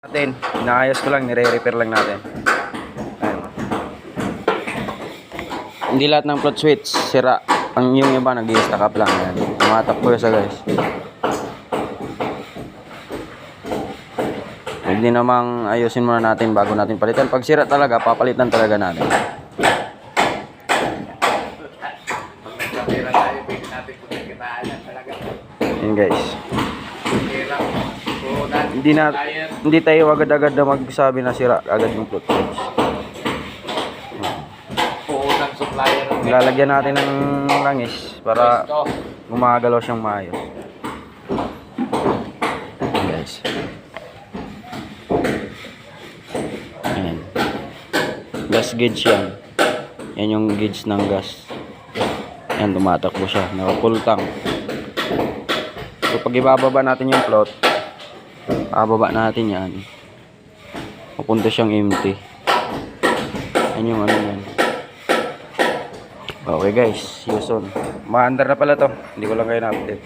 Natin, inaayos ko lang, nire-repair lang natin. Ayun. Hindi lahat ng float switch sira. Ang yung iba nag-i-stack up lang. Ayan. Tumatak ko sa guys. Hindi namang ayusin muna natin bago natin palitan. Pag sira talaga, papalitan talaga natin. Ayan guys. Hindi tayo agad-agad na magsabi na sira agad yung float switch. Lalagyan natin ng langis para gumagalaw siyang maayos. Ayan guys. Ayan. Gas gauge yan. Yan yung gauge ng gas. Ayan, tumatakbo siya. Naka-full tank. So pag ibababa natin yung float, bababa natin yan, papunta siyang empty. Yan yung ano yan. Okay guys, see you soon. Maandar na pala to, hindi ko lang kayo na-update.